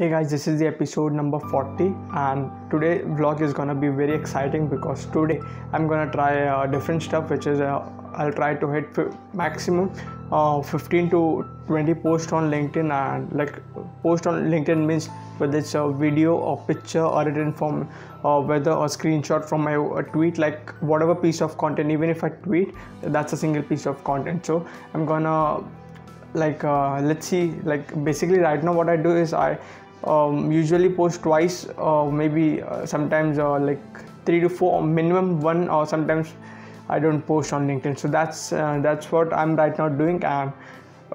Hey guys, this is the episode number 40 and today vlog is gonna be very exciting because today I'm gonna try different stuff, which is I'll try to hit maximum 15 to 20 posts on LinkedIn. And like post on LinkedIn means whether it's a video or picture or written form, or whether a screenshot from my tweet, like whatever piece of content. Even if I tweet, that's a single piece of content. So I'm gonna let's see, like basically right now what I do is I usually post twice, maybe sometimes like 3 to 4 minimum, one, or sometimes I don't post on LinkedIn. So that's what I'm right now doing. And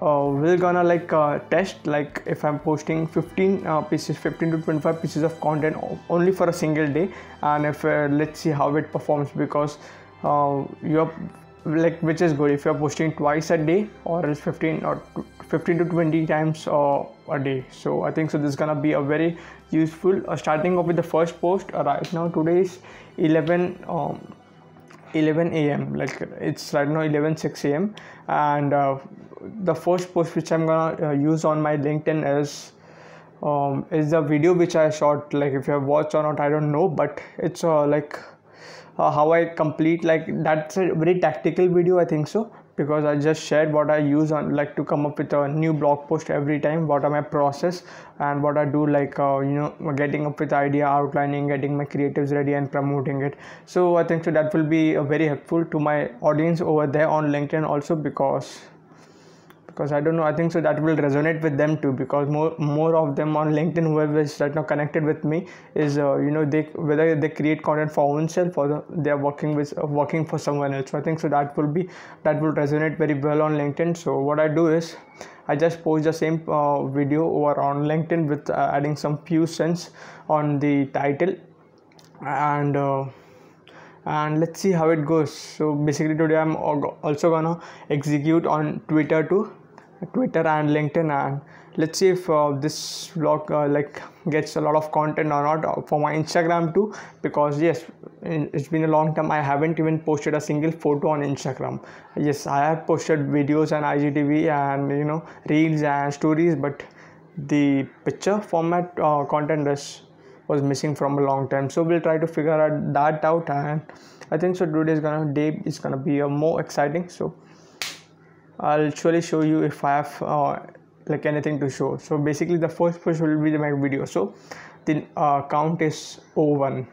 we're gonna test, like if I'm posting 15 to 25 pieces of content only for a single day, and if let's see how it performs, because you're like, which is good if you're posting twice a day or else 15 to 20 times a day. So I think so this is gonna be a very useful, starting off with the first post. Right now today is 11 a.m. like it's right now 11:06 a.m. and the first post which I'm gonna use on my LinkedIn is the video which I shot. Like if you have watched or not, I don't know, but it's how I complete, like that's a very tactical video, I think so, because I just shared what I use on, like, to come up with a new blog post every time, what are my process and what I do, getting up with idea, outlining, getting my creatives ready and promoting it. So I think so that will be very helpful to my audience over there on LinkedIn also, because I don't know, I think so that will resonate with them too, because more of them on LinkedIn, whoever is right now connected with me, is they, whether they create content for oneself or they are working for someone else. So I think so that will resonate very well on LinkedIn. So what I do is I just post the same video over on LinkedIn with adding some few cents on the title, and let's see how it goes. So basically today I'm also gonna execute on Twitter and LinkedIn, and let's see if this vlog gets a lot of content or not for my Instagram too, because yes, it's been a long time I haven't even posted a single photo on Instagram. Yes, I have posted videos and IGTV and reels and stories, but the picture format content was missing from a long time. So we'll try to figure that out, and I think so today's day is gonna be more exciting. So I'll surely show you if I have anything to show. So basically the first push will be my video. So the count is 01.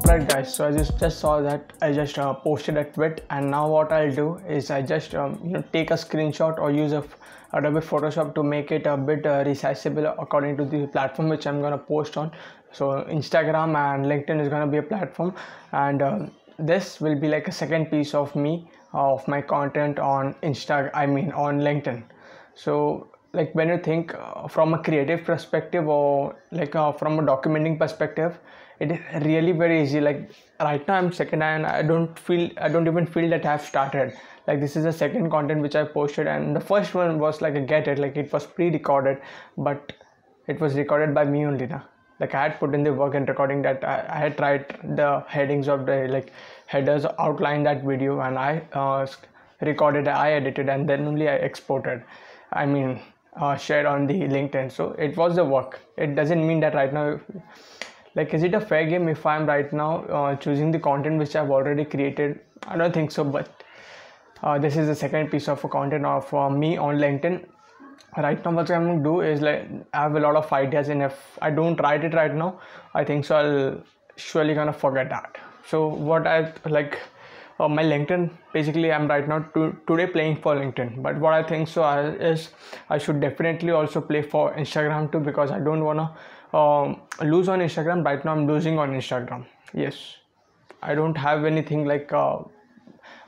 Right guys, so I just saw that I just posted a tweet, and now what I'll do is I just take a screenshot or use Adobe Photoshop to make it a bit resizable according to the platform which I'm gonna post on. So Instagram and LinkedIn is gonna be a platform, and this will be like a second piece of me, of my content on on LinkedIn. So like when you think from a creative perspective, or from a documenting perspective, it is really very easy. Like right now I'm second, and I don't even feel that I have started. Like this is the second content which I posted, and the first one was like a get it, like it was pre-recorded, but it was recorded by me only now. Like I had put in the work in recording that. I had tried the headings of the headers, outlined that video, and I recorded, I edited, and then only I exported, shared on the LinkedIn. So it was the work. It doesn't mean that right now, like, is it a fair game if I'm right now choosing the content which I've already created? I don't think so, but this is the second piece of content of me on LinkedIn. Right now what I'm going to do is, like, I have a lot of ideas, and if I don't write it right now, I think so I'll surely gonna forget that. So what I my LinkedIn, basically I'm right now today playing for LinkedIn, but what I think so is I should definitely also play for Instagram too, because I don't wanna lose on Instagram. Right now I'm losing on Instagram. Yes, I don't have anything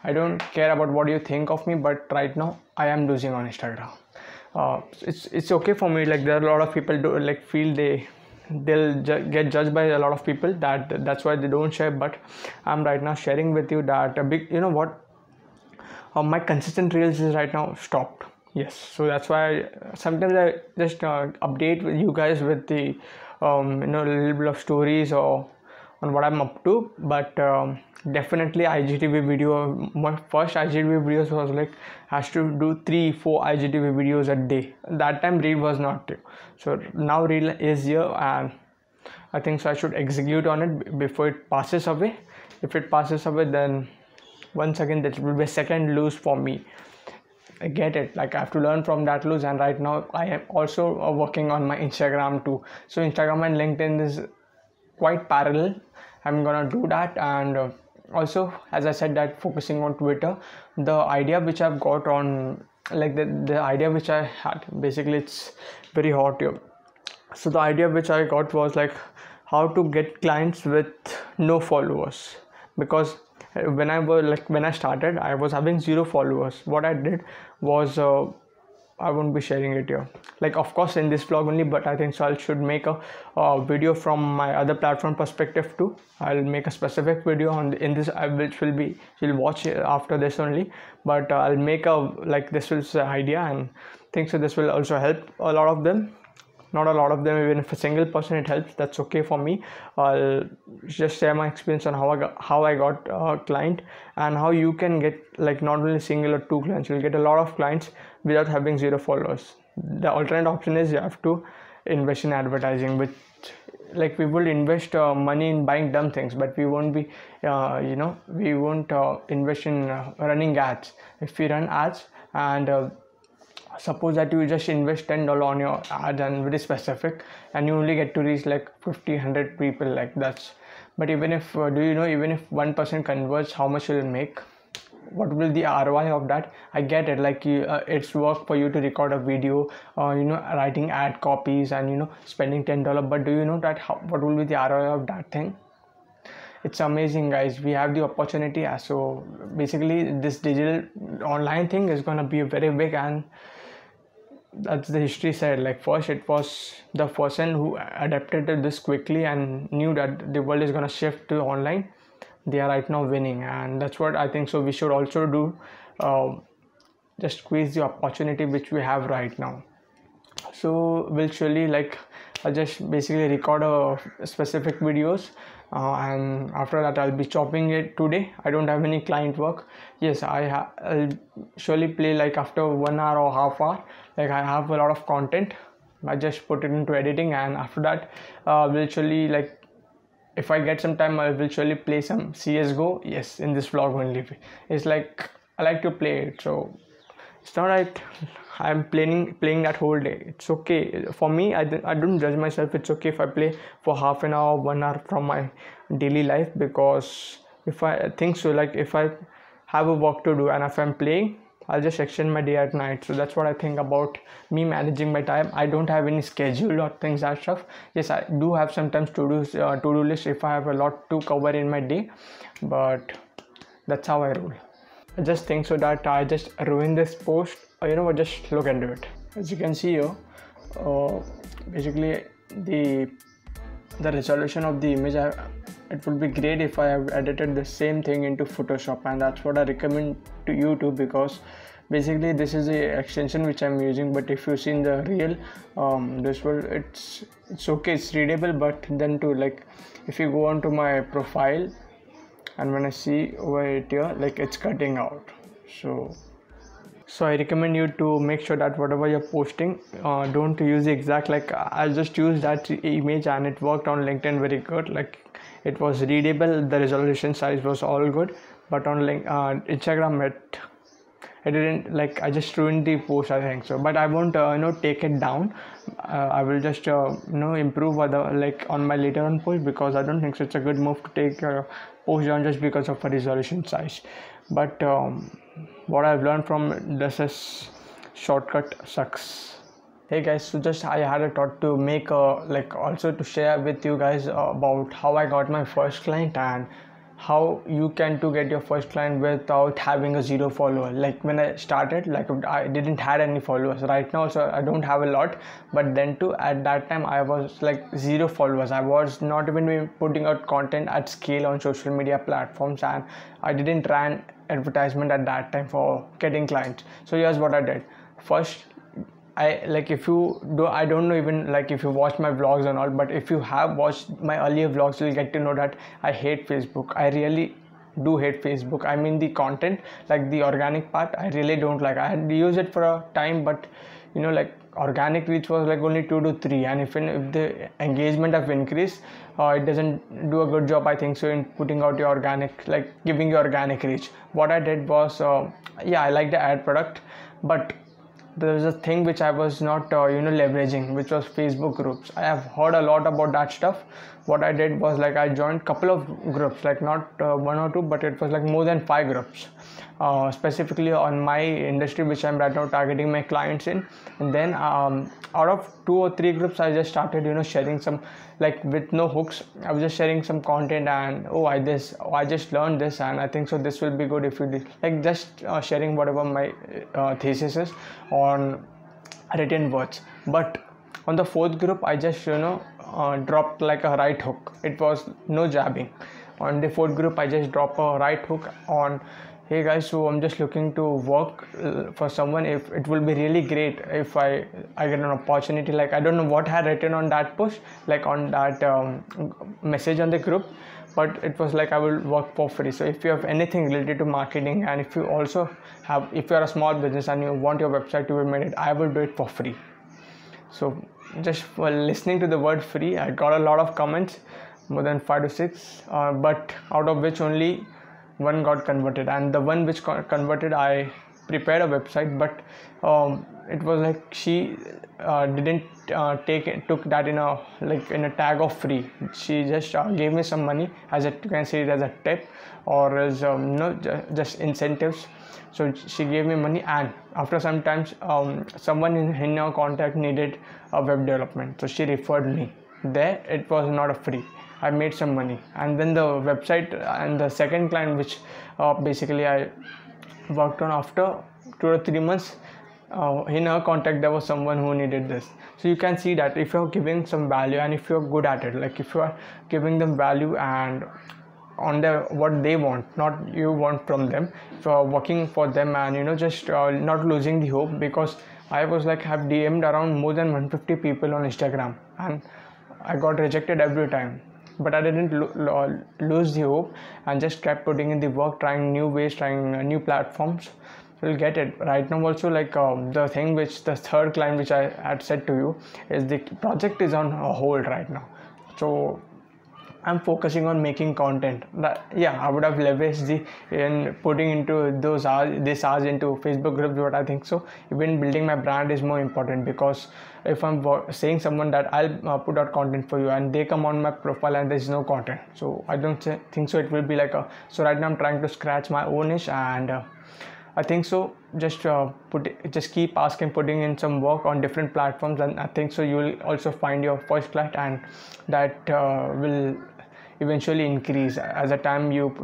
I don't care about what you think of me, but right now I am losing on Instagram. It's okay for me. Like there are a lot of people do feel they'll get judged by a lot of people, that's why they don't share, but I'm right now sharing with you that a big, my consistent reels is right now stopped. Yes, so that's why sometimes I just update with you guys with the a little bit of stories or on what I'm up to. But definitely IGTV video, my first IGTV videos was like has to do 3-4 IGTV videos a day. That time Reel was not there. So now Reel is here, and I think so I should execute on it before it passes away. If it passes away, then once again that will be a second lose for me. I get it, like I have to learn from that lose. And right now I am also working on my Instagram too. So Instagram and LinkedIn is quite parallel. I'm gonna do that. And also, as I said, that focusing on Twitter, the idea which I've got on, like the idea which I had, basically it's very hot here. So the idea which I got was like how to get clients with no followers, because when I started, I was having 0 followers. What I did was I won't be sharing it here, like of course in this vlog only, but I think so I should make a video from my other platform perspective too. I'll make a specific video on in this, which will be, you'll watch after this only. But I'll make a, like, this is the idea, and think so this will also help a lot of them. Not a lot of them, even if a single person it helps, that's okay for me. I'll just share my experience on how I got a client, and how you can get like not only single or 2 clients, you'll get a lot of clients without having 0 followers. The alternate option is you have to invest in advertising, which, like, we will invest money in buying dumb things, but we won't be we won't invest in running ads. If we run ads, and suppose that you just invest $10 on your ads and very specific, and you only get to reach like 50-100 people, like that's, but even if even if 1% converts, how much will it make? What will the ROI of that? I get it, like it's work for you to record a video, writing ad copies and spending $10, but do you know that what will be the ROI of that thing? It's amazing, guys. We have the opportunity. So basically this digital online thing is gonna be very big, and that's the history said. Like, first it was the person who adapted to this quickly and knew that the world is going to shift to online. They are right now winning, and that's what I think so we should also do. Just squeeze the opportunity which we have right now. So we'll surely, like, I'll just basically record a specific videos, and after that I'll be chopping it today. I don't have any client work. Yes, I'll surely play, like, after 1 hour or half hour, like I have a lot of content. I just put it into editing, and after that we'll surely, like, if I get some time, I will surely play some CSGO. Yes, in this vlog only. It's like I like to play it, so it's not like I'm playing that whole day. It's okay for me. I don't judge myself. It's okay if I play for half an hour, 1 hour from my daily life, because if I think so, like, if I have a work to do and if I'm playing, I'll just extend my day at night. So that's what I think about me managing my time. I don't have any schedule or things that stuff. Yes, I do have sometimes to-do list if I have a lot to cover in my day, but that's how I roll. I just think so that I just ruined this post. Just look into it. As you can see here, basically the resolution of the image, it would be great if I have edited the same thing into Photoshop, and that's what I recommend to you too, because basically this is the extension which I'm using. But if you see in the real this will, it's okay, it's readable, but then too, like, if you go on to my profile, and when I see over here, like, it's cutting out. So I recommend you to make sure that whatever you're posting, don't use the exact, like, I just used that image and it worked on LinkedIn very good. Like, it was readable, the resolution size was all good, but on Instagram it didn't, like, I just ruined the post, I think so. But I won't take it down. I will just improve other, like, on my later on post, because I don't think so it's a good move to take post down just because of a resolution size. But what I've learned from this is shortcut sucks. Hey guys, so just I had a thought to make like, also to share with you guys about how I got my first client, and how you can to get your first client without having a 0 follower. Like, when I started, like, I didn't had any followers. Right now, so I don't have a lot, but then too, at that time I was like 0 followers. I was not even putting out content at scale on social media platforms, and I didn't run advertisement at that time for getting clients. So here's what I did. First, I like, if you do, I don't know even like if you watch my vlogs or not, but if you have watched my earlier vlogs, you'll get to know that I hate Facebook. I really do hate Facebook. I mean, the content, like the organic part, I really don't like. I had used it for a time, but you know, like organic reach was like only 2 to 3, and if the engagement have increased, it doesn't do a good job, I think so, in putting out your organic, like giving you organic reach. What I did was, yeah, I like the ad product, but there was a thing which I was not leveraging, which was Facebook groups. I have heard a lot about that stuff. What I did was, like, I joined couple of groups, like not one or two, but it was like more than 5 groups, specifically on my industry which I'm right now targeting my clients in. And then out of 2 or 3 groups, I just started sharing some, like, with no hooks. I was just sharing some content, and I just learned this, and I think so this will be good if you did, like, just sharing whatever my thesis is on written words. But on the 4th group, I just dropped like a right hook. It was no jabbing. On the 4th group, I just drop a right hook on, hey guys, so I'm just looking to work for someone. If it will be really great if I get an opportunity. Like, I don't know what I had written on that push, like on that message on the group, but it was like, I will work for free. So if you have anything related to marketing, and if you also have, if you are a small business and you want your website to be made, I will do it for free. So just for listening to the word free, I got a lot of comments, more than 5 to 6, but out of which only one got converted, and the one which converted, I prepared a website, but it was like she didn't took that in a tag of free. She just gave me some money, as you can see it as a tip, or as just incentives. So she gave me money, and after some times someone in her contact needed a web development, so she referred me. There it was not a free, I made some money. And then the website and the second client, which basically I worked on, after 2 or 3 months, in her contact there was someone who needed this. So you can see that if you're giving some value, and if you're good at it, like if you are giving them value and on what they want, not you want from them, so working for them, and just not losing the hope. Because I was like, have DM'd around more than 150 people on Instagram, and I got rejected every time, but I didn't lose the hope, and just kept putting in the work, trying new ways, trying new platforms. So you'll get it. Right now also, like the third client which I had said to you, is the project is on hold right now. So I'm focusing on making content. I would have leveraged in putting into this hours into Facebook groups, but I think so even building my brand is more important. Because if I'm saying someone that I'll put out content for you, and they come on my profile and there's no content, so I don't think so it will be like so right now I'm trying to scratch my own niche, and I think so just keep asking, putting in some work on different platforms, and I think so you will also find your first client, and that will eventually increase as the time you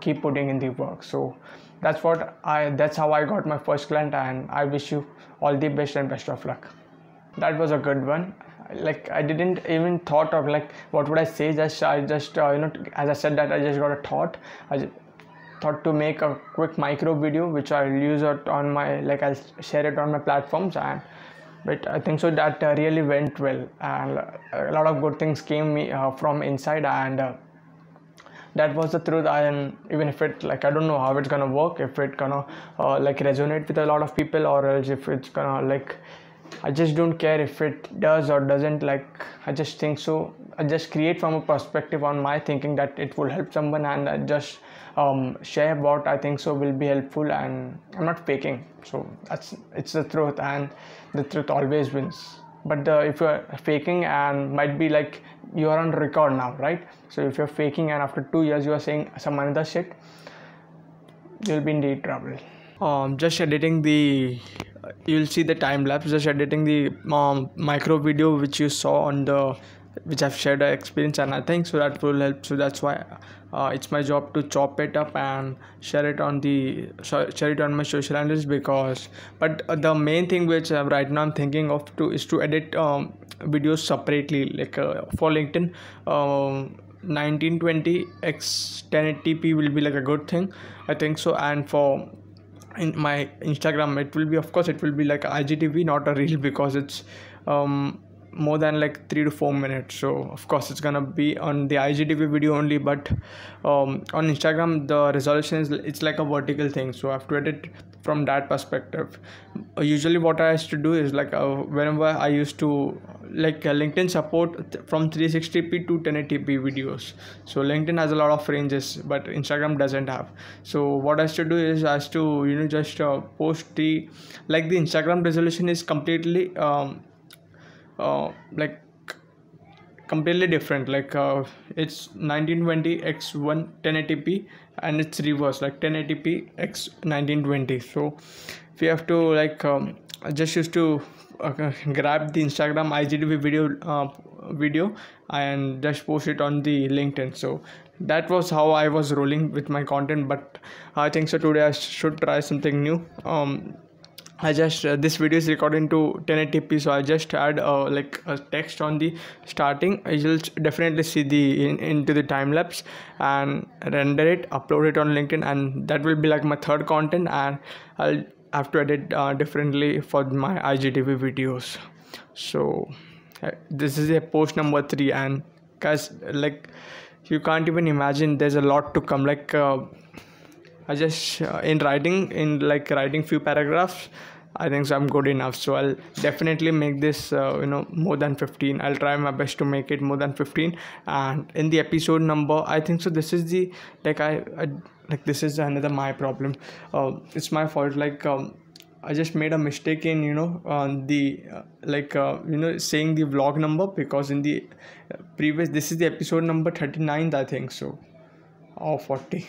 keep putting in the work. So that's how I got my first client, and I wish you all the best and best of luck. That was a good one. Like, I didn't even thought of like what would I say. As I said that I just got a thought. I just thought to make a quick micro video which I'll use it on my, like, I'll share it on my platforms, but I think so that really went well, and a lot of good things came from inside, and that was the truth. Even if it, like, I don't know how it's gonna work, if it gonna like resonate with a lot of people, or else if it's gonna, like, I just don't care if it does or doesn't. Like, I just think so I just create from a perspective on my thinking that it will help someone, and I just share what I think so will be helpful, and I'm not faking. So it's the truth, and the truth always wins. But if you're faking, and might be like you are on record now, right? So if you're faking and after 2 years you are saying some another shit, you'll be in deep trouble. Just editing you'll see the time lapse, just editing the micro video which you saw on which I've shared the experience, and I think so that will help. So that's why it's my job to chop it up and share it on my social handles. But the main thing which right now I'm thinking of is to edit videos separately, like for LinkedIn. 1920 x 1080p will be like a good thing, I think so. And for in my Instagram, it will be, of course, it will be like IGTV, not a reel, because it's more than like 3 to 4 minutes. So of course it's gonna be on the IGTV video only. But on Instagram, the resolution is, it's like a vertical thing, so I have to edit from that perspective. Usually what I used to do is like whenever I used to LinkedIn support from 360p to 1080p videos. So LinkedIn has a lot of ranges, but Instagram doesn't have. So what I used to do is I used to just post the Instagram resolution is completely like completely different. It's 1920 x 1080p, and it's reverse, like 1080p x 1920. So we have to I just used to grab the Instagram IGTV video and just post it on the LinkedIn. So that was how I was rolling with my content. But I think so today I should try something new. I just this video is recorded to 1080p, so I just add a text on the starting. You'll definitely see the into the time lapse, and render it, upload it on LinkedIn, and that will be like my third content. And I'll have to edit differently for my IGTV videos. So this is a post number 3, and guys, you can't even imagine, there's a lot to come. I just in writing few paragraphs, I think so I'm good enough. So I'll definitely make this more than 15. I'll try my best to make it more than 15. And in the episode number, I think so this is the this is another my problem. It's my fault. I just made a mistake in saying the vlog number, because in the previous, this is the episode number 39, I think so, or 40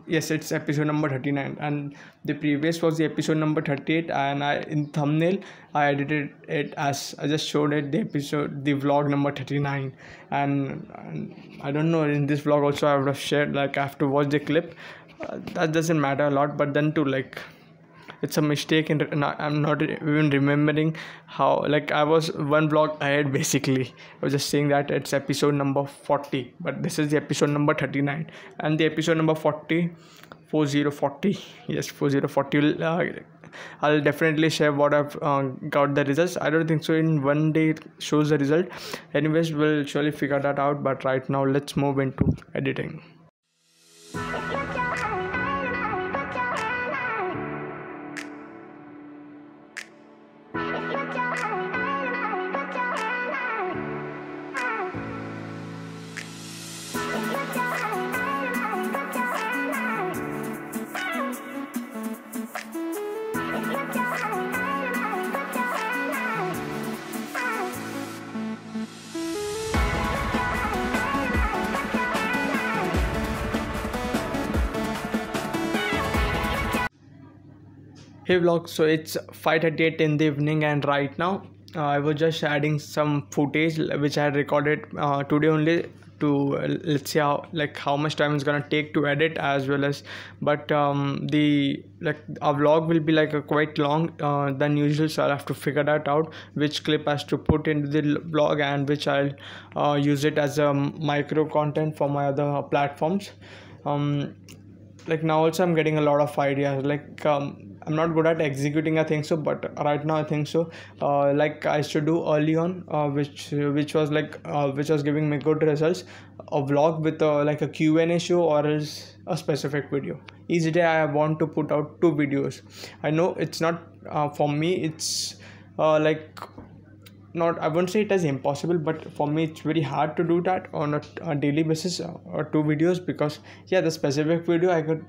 yes, it's episode number 39, and the previous was the episode number 38. And in thumbnail I edited it as, I just showed it the vlog number 39. And I don't know, in this vlog also I would have shared, I have to watch the clip. That doesn't matter a lot, but then it's a mistake, and I'm not even remembering how, I was one vlog ahead basically. I was just saying that it's episode number 40, but this is the episode number 39, and the episode number 40, yes, 4040. I'll definitely share what I've got the results. I don't think so in one day it shows the result. Anyways, we'll surely figure that out. But right now, let's move into editing. Hey vlog, so it's 5:38 in the evening, and right now I was just adding some footage which I had recorded today only, to let's see how much time it's gonna take to edit, as well as, but our vlog will be quite long than usual, so I'll have to figure that out, which clip has to put into the vlog, and which I'll use it as a micro content for my other platforms. Now also I'm getting a lot of ideas. I'm not good at executing, I think so, but right now I think so. I used to do early on, which was giving me good results. A vlog with a Q&A show, or else a specific video. Each day I want to put out 2 videos. I know it's not for me. It's not, I won't say it as impossible, but for me it's very hard to do that on a daily basis, or 2 videos, because yeah, the specific video I could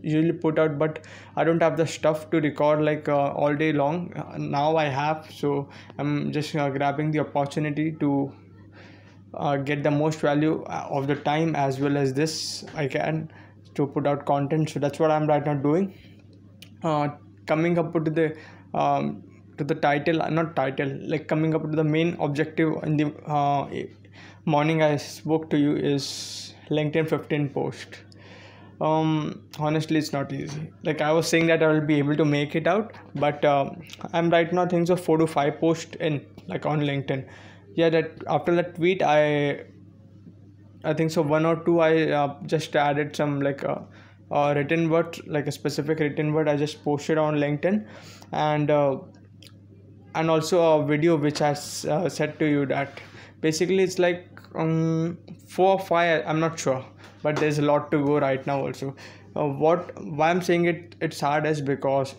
usually put out, but I don't have the stuff to record all day long. Now I have, so I'm just grabbing the opportunity to get the most value of the time, as well as this I can, to put out content. So that's what I'm right now doing. Coming up to the title, coming up to the main objective in the morning I spoke to you, is LinkedIn 15 post. Honestly, it's not easy. I was saying that I will be able to make it out, but I'm right now thinking of 4 to 5 posts in on LinkedIn. Yeah, that after that tweet, I think so 1 or 2 I just added some written word, like a specific written word, I just posted on LinkedIn, and also a video which I said to you that basically it's like 4 or 5, I'm not sure, but there's a lot to go right now also. Why I'm saying it's hard is because,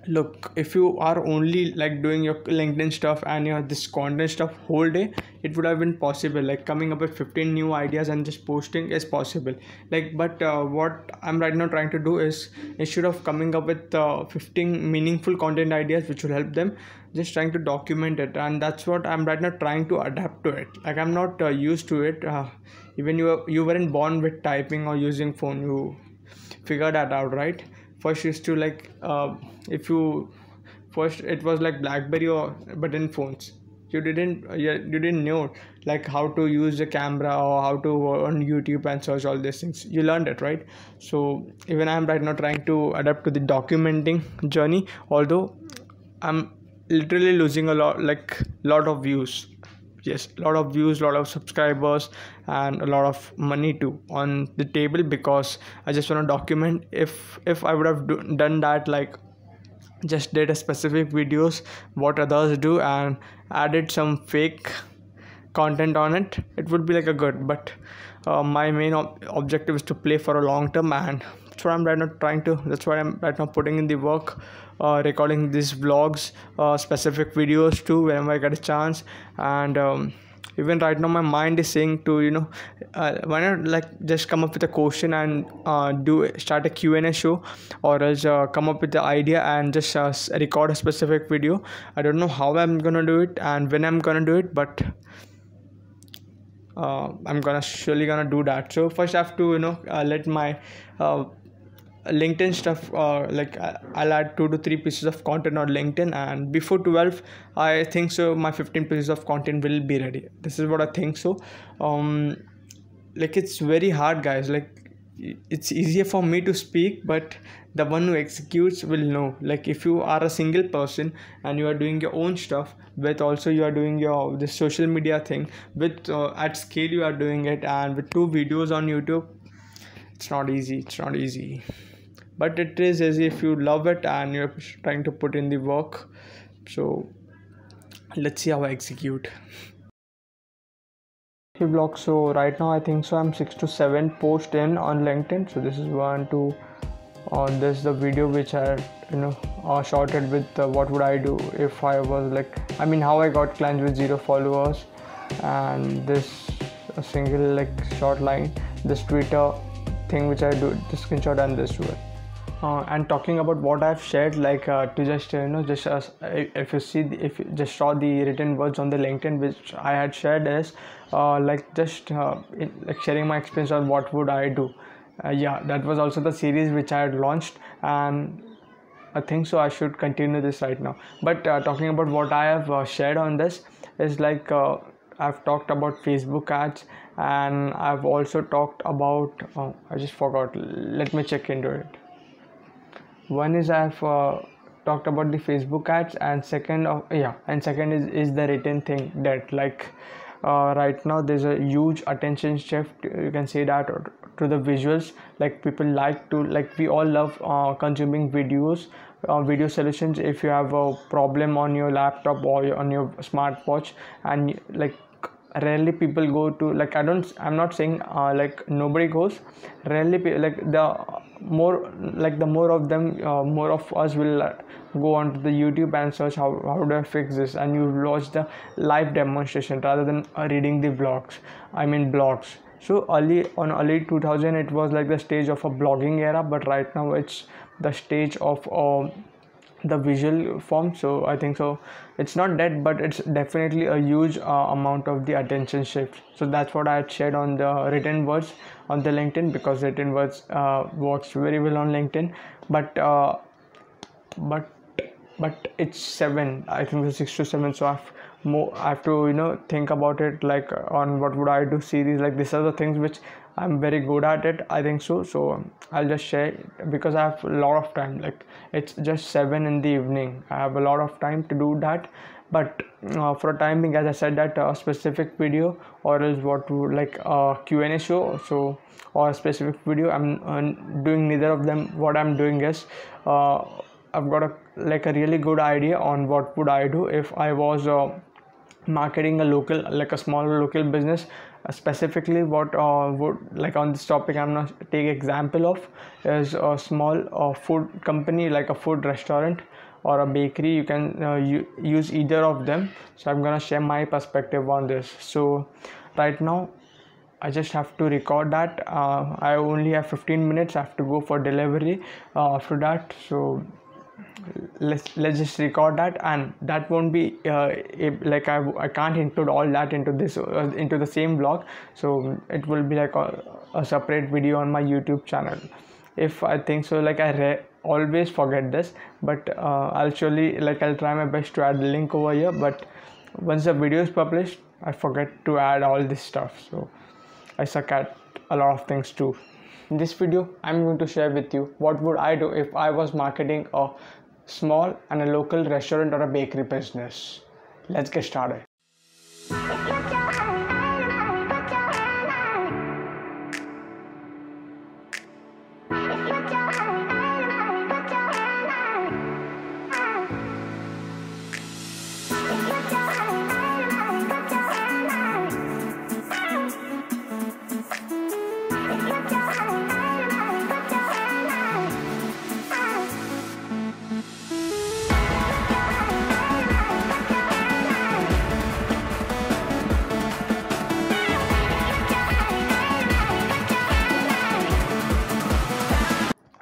look, if you are only like doing your LinkedIn stuff and your this content stuff whole day, it would have been possible, like coming up with 15 new ideas and just posting is possible, like, but what I'm right now trying to do is, instead of coming up with 15 meaningful content ideas which will help them, just trying to document it, and that's what I'm right now trying to adapt to it. Like, I'm not used to it. Even you weren't born with typing or using phone, you figure that out, right? First used to like if you first it was like BlackBerry or button phones. You didn't know like how to use the camera or how to go on YouTube and search all these things. You learned it, right? So even I'm right now trying to adapt to the documenting journey, although I'm literally losing a lot of views. Yes, a lot of views, a lot of subscribers, and a lot of money too on the table, because I just want to document. If I would have done that, like just did a specific videos what others do and added some fake content on it, it would be like a good, but my main objective is to play for a long term, and that's what I'm right now trying to, that's why I'm right now putting in the work, recording these vlogs, specific videos too whenever I get a chance. And even right now my mind is saying to, why not like just come up with a question and start a Q&A show, or else come up with the idea and just record a specific video. I don't know how I'm gonna do it and when I'm gonna do it, but I'm surely gonna do that. So first I have to let my LinkedIn stuff, I'll add 2 to 3 pieces of content on LinkedIn, and before 12 I think so my 15 pieces of content will be ready. This is what I think. So like, it's very hard, guys. Like, it's easier for me to speak, but the one who executes will know. Like, if you are a single person and you are doing your own stuff, with also you are doing your this social media thing with at scale you are doing it, and with 2 videos on YouTube, it's not easy, but it is easy if you love it and you're trying to put in the work. So let's see how I execute. Blog. So right now I think so I'm 6 to 7 posts in on LinkedIn. So this is 1, 2, this is the video which I shorted with what would I do if I was like, how I got clients with 0 followers, and this a single like short line, this Twitter thing which I do, the screenshot, and this one. And talking about what I've shared, like to just if you see if you just saw the written words on the LinkedIn which I had shared, is like sharing my experience on what would I do. Yeah, that was also the series which I had launched, and I think so I should continue this right now. But talking about what I have shared on this is like I've talked about Facebook ads, and I've also talked about I just forgot, let me check into it. One is I've talked about the Facebook ads, and second is the written thing, that like right now there's a huge attention shift, you can say that, to the visuals. Like, people like to, like, we all love consuming videos, video solutions. If you have a problem on your laptop or on your smartwatch, and like rarely people go to, like, I'm not saying like nobody goes, rarely the more of them, more of us will go onto the YouTube and search how do I fix this, and you watch the live demonstration rather than reading the blogs. So early 2000 it was like the stage of a blogging era, but right now it's the stage of the visual form. So I think so it's not dead, but it's definitely a huge amount of the attention shift. So that's what I had shared on the written words on the LinkedIn, because written words works very well on LinkedIn, but it's 7, I think it's 6 to 7. So I have to think about it, like on what would I do series. Like, these are the things which I'm very good at it, I think so I'll just share it, because I have a lot of time. Like, it's just 7 in the evening, I have a lot of time to do that, But for the time being, as I said, that a specific video or else what would like a Q&A show, so or a specific video, I'm doing neither of them. What I'm doing is I've got a really good idea on what would I do if I was marketing a local, like a small local business. Specifically what would, like on this topic I'm gonna take example of is a small food company, like a food restaurant or a bakery. You can use either of them. So I'm gonna share my perspective on this. So right now I just have to record that. I only have 15 minutes. I have to go for delivery after that. So let's just record that, and that won't be like I can't include all that into this into the same vlog. So it will be like a separate video on my YouTube channel if I think so. Like I always forget this, but I'll surely, like I'll try my best to add the link over here, but once the video is published I forget to add all this stuff. So I suck at a lot of things too. In this video I'm going to share with you what would I do if I was marketing a small and a local restaurant or a bakery business. Let's get started.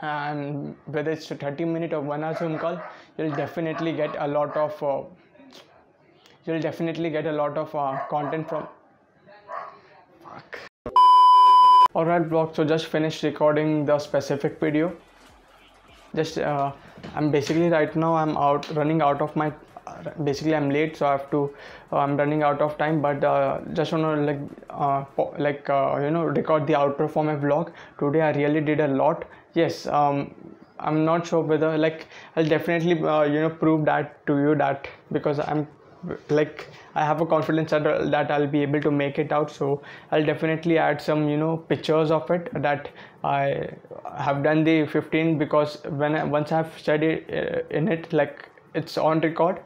And whether it's a 30-minute or 1 hour Zoom call, you'll definitely get a lot of content from Alright vlog, so just finished recording the specific video. Just I'm basically right now I'm running out of my basically I'm late, so I have to I'm running out of time, but just want to record the outro for my vlog. Today I really did a lot. Yes, I'm not sure whether I'll definitely prove that to you, that because I have a confidence that I'll be able to make it out. So I'll definitely add some pictures of it, that I have done the 15, because once I've said it in it, like it's on record,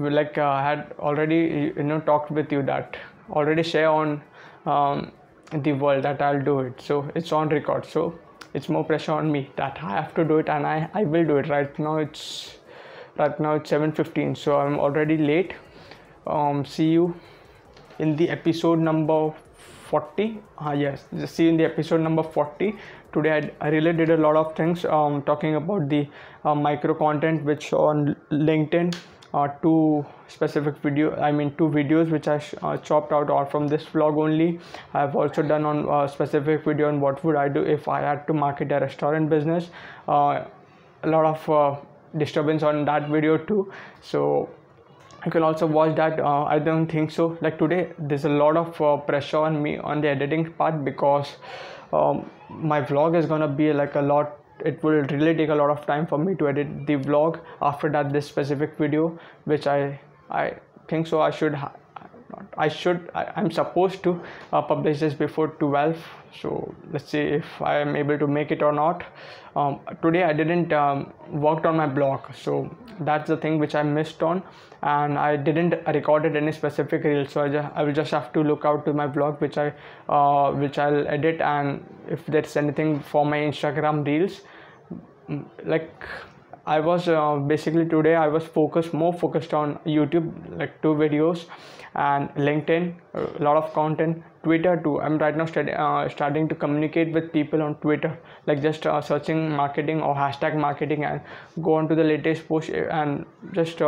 I had already talked with you, that already share on the world that I'll do it. So it's on record, so it's more pressure on me that I have to do it, and I will do it. Right now it's 7:15, so I'm already late. See you in the episode number 40. Yes, see you in the episode number 40. Today I really did a lot of things, talking about the micro content which on LinkedIn, two videos which I chopped out or from this vlog only. I've also done on a specific video on what would I do if I had to market a restaurant business. A lot of disturbance on that video too, so you can also watch that. I don't think so, like today there's a lot of pressure on me on the editing part, because my vlog is gonna be like a lot. It will really take a lot of time for me to edit the vlog. After that, this specific video, which I think so I'm supposed to publish this before 12. So let's see if I am able to make it or not. Today I didn't worked on my blog, so that's the thing which I missed on, and I didn't recorded any specific reel. So I will just have to look out to my blog, which I'll edit, and if there's anything for my Instagram reels, like I was basically today I was more focused on YouTube, like 2 videos, and LinkedIn, a lot of content. Twitter too. I'm right now starting to communicate with people on Twitter, like just searching marketing or hashtag marketing, and go on to the latest post and just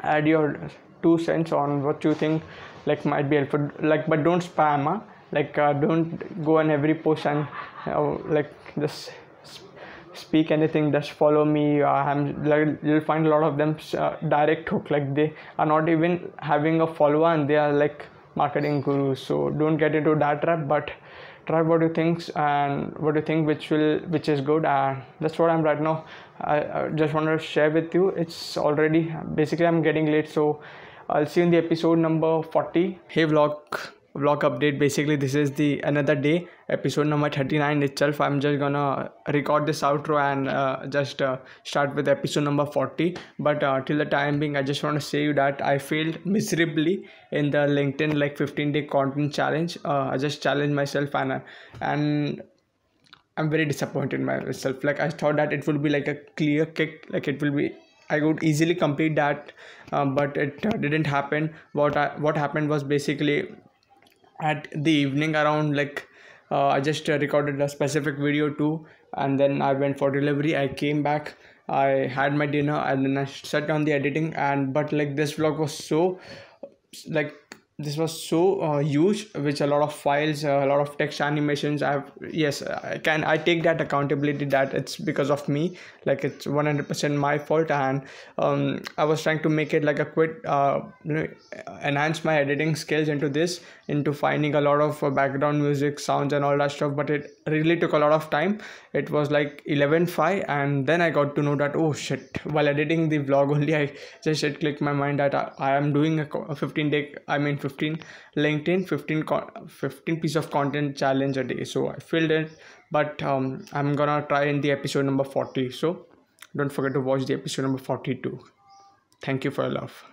add your 2 cents on what you think like might be helpful. But don't spam, don't go on every post and just speak anything. Just follow me. You'll find a lot of them direct hook, like they are not even having a follower and they are like marketing gurus. So don't get into that trap, but try what you think and what you think which is good, and that's what I'm right now. I just want to share with you. It's already basically I'm getting late, so I'll see you in the episode number 40. Hey vlog update. Basically this is the another day, episode number 39 itself. I'm just gonna record this outro and just start with episode number 40. But till the time being, I just want to say you that I failed miserably in the LinkedIn like 15-day content challenge. I just challenged myself and I'm very disappointed in myself. Like I thought that it would be like a clear kick, like it will be, I would easily complete that, but it didn't happen. What happened was basically at the evening around like I just recorded a specific video too, and then I went for delivery. I came back, I had my dinner, and then I sat on the editing. And but like this vlog was so like this was so huge, which a lot of files, a lot of text animations. Yes, I take that accountability that it's because of me, like it's 100% my fault. And I was trying to make it like a enhance my editing skills into finding a lot of background music sounds and all that stuff, but it really took a lot of time. It was like 11:05, and then I got to know that, oh shit, while editing the vlog only, I just it clicked my mind that I am doing a 15 LinkedIn 15 piece of content challenge a day. So I filled it, but I'm gonna try in the episode number 40. So don't forget to watch the episode number 42. Thank you for your love.